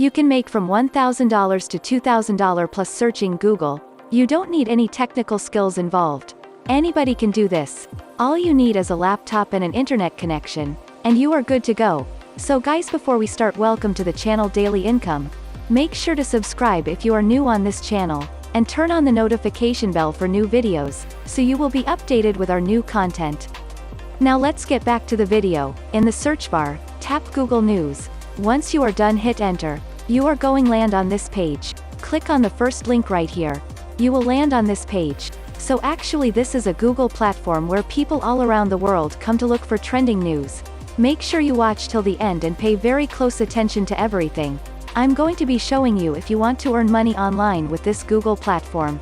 You can make from $1,000 to $2,000 plus searching Google. You don't need any technical skills involved. Anybody can do this. All you need is a laptop and an internet connection, and you are good to go. So guys, before we start, welcome to the channel Daily Income. Make sure to subscribe if you are new on this channel, and turn on the notification bell for new videos, so you will be updated with our new content. Now let's get back to the video. In the search bar, tap Google News. Once you are done, hit enter. You are going land on this page. Click on the first link right here. You will land on this page. So actually this is a Google platform where people all around the world come to look for trending news. Make sure you watch till the end and pay very close attention to everything. I'm going to be showing you if you want to earn money online with this Google platform.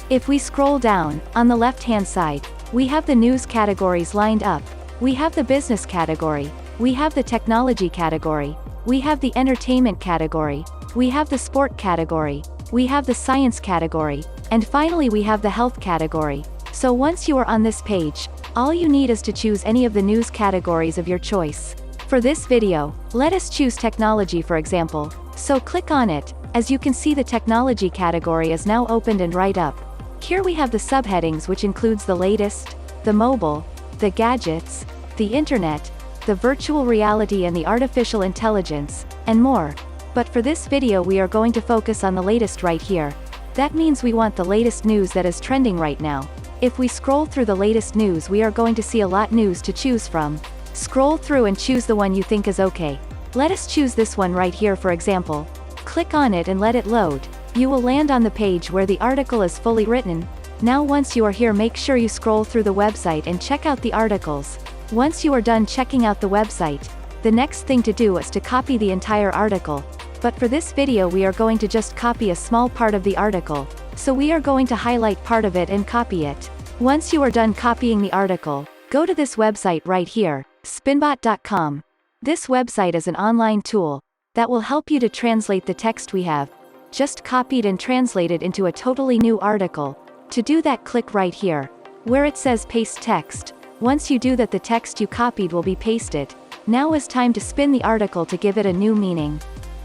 If we scroll down, on the left hand side, we have the news categories lined up. We have the business category. We have the technology category. We have the entertainment category. We have the sport category. We have the science category. And finally we have the health category. So once you are on this page, all you need is to choose any of the news categories of your choice. For this video, let us choose technology for example. So click on it. As you can see, the technology category is now opened and right up. Here we have the subheadings, which includes the latest, the mobile, the gadgets, the internet, the virtual reality and the artificial intelligence, and more. But for this video we are going to focus on the latest right here. That means we want the latest news that is trending right now. If we scroll through the latest news, we are going to see a lot news to choose from. Scroll through and choose the one you think is okay. Let us choose this one right here for example. Click on it and let it load. You will land on the page where the article is fully written. Now once you are here, make sure you scroll through the website and check out the articles. Once you are done checking out the website, the next thing to do is to copy the entire article. But for this video we are going to just copy a small part of the article. So we are going to highlight part of it and copy it. Once you are done copying the article, go to this website right here, spinbot.com. This website is an online tool that will help you to translate the text we have just copied and translated into a totally new article. To do that, click right here, where it says paste text. Once you do that, the text you copied will be pasted. Now is time to spin the article to give it a new meaning.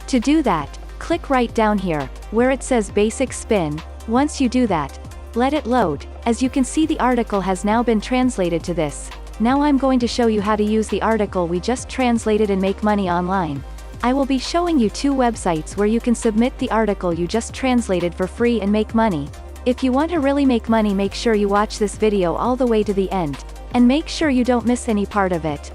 To do that, click right down here, where it says basic spin. Once you do that, let it load. As you can see, the article has now been translated to this. Now I'm going to show you how to use the article we just translated and make money online. I will be showing you two websites where you can submit the article you just translated for free and make money. If you want to really make money, make sure you watch this video all the way to the end, and make sure you don't miss any part of it.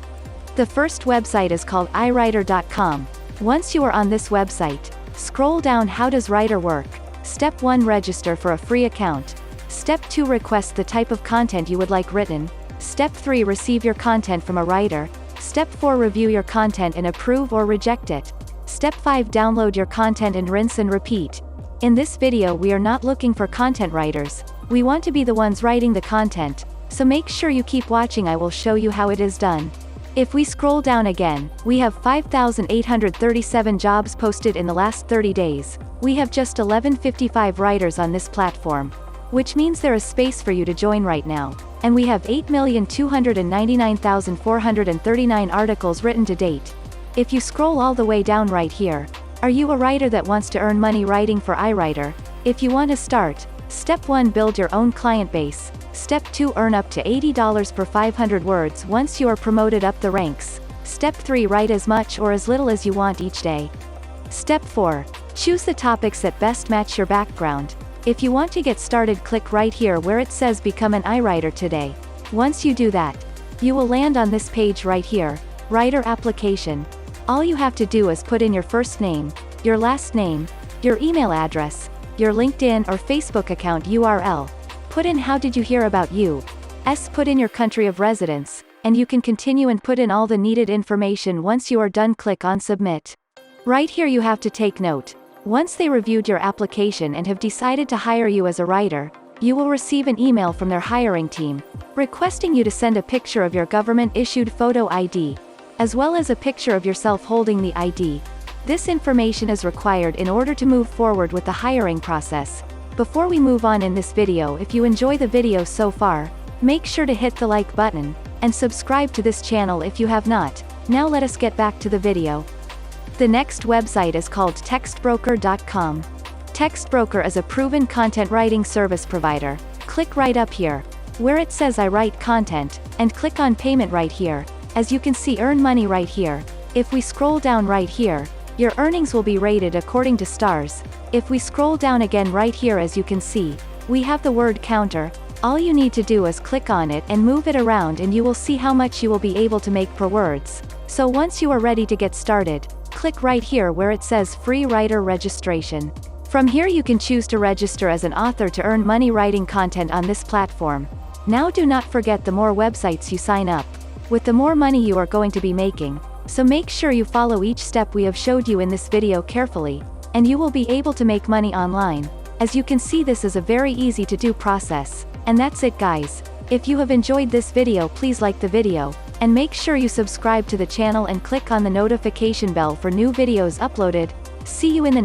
The first website is called iWriter.com. Once you are on this website, scroll down. How does Writer work? Step 1, register for a free account. Step 2, request the type of content you would like written. Step 3, receive your content from a writer. Step 4, review your content and approve or reject it. Step 5, download your content and rinse and repeat. In this video we are not looking for content writers. We want to be the ones writing the content, so make sure you keep watching. I will show you how it is done. If we scroll down again, we have 5,837 jobs posted in the last 30 days. We have just 1155 writers on this platform, which means there is space for you to join right now. And we have 8,299,439 articles written to date. If you scroll all the way down right here, are you a writer that wants to earn money writing for iWriter? If you want to start, Step 1, build your own client base. Step 2, earn up to $80 per 500 words once you are promoted up the ranks. Step 3, write as much or as little as you want each day. Step 4, choose the topics that best match your background. If you want to get started, click right here where it says become an iWriter today. Once you do that, you will land on this page right here, writer application. All you have to do is put in your first name, your last name, your email address, your LinkedIn or Facebook account URL. Put in how did you hear about you. Put in your country of residence, and you can continue and put in all the needed information. Once you are done, click on submit. Right here you have to take note. Once they reviewed your application and have decided to hire you as a writer, you will receive an email from their hiring team, requesting you to send a picture of your government-issued photo ID, as well as a picture of yourself holding the ID. This information is required in order to move forward with the hiring process. Before we move on in this video, if you enjoy the video so far, make sure to hit the like button, and subscribe to this channel if you have not. Now let us get back to the video. The next website is called textbroker.com. Textbroker is a proven content writing service provider. Click right up here, where it says I write content, and click on payment right here. As you can see, earn money right here. If we scroll down right here, your earnings will be rated according to stars. If we scroll down again right here, as you can see, we have the word counter. All you need to do is click on it and move it around, and you will see how much you will be able to make per words. So once you are ready to get started, click right here where it says free writer registration. From here you can choose to register as an author to earn money writing content on this platform. Now do not forget, the more websites you sign up with, the more money you are going to be making. So make sure you follow each step we have showed you in this video carefully, and you will be able to make money online. As you can see, this is a very easy to do process. And that's it, guys. If you have enjoyed this video, please like the video, and make sure you subscribe to the channel and click on the notification bell for new videos uploaded. See you in the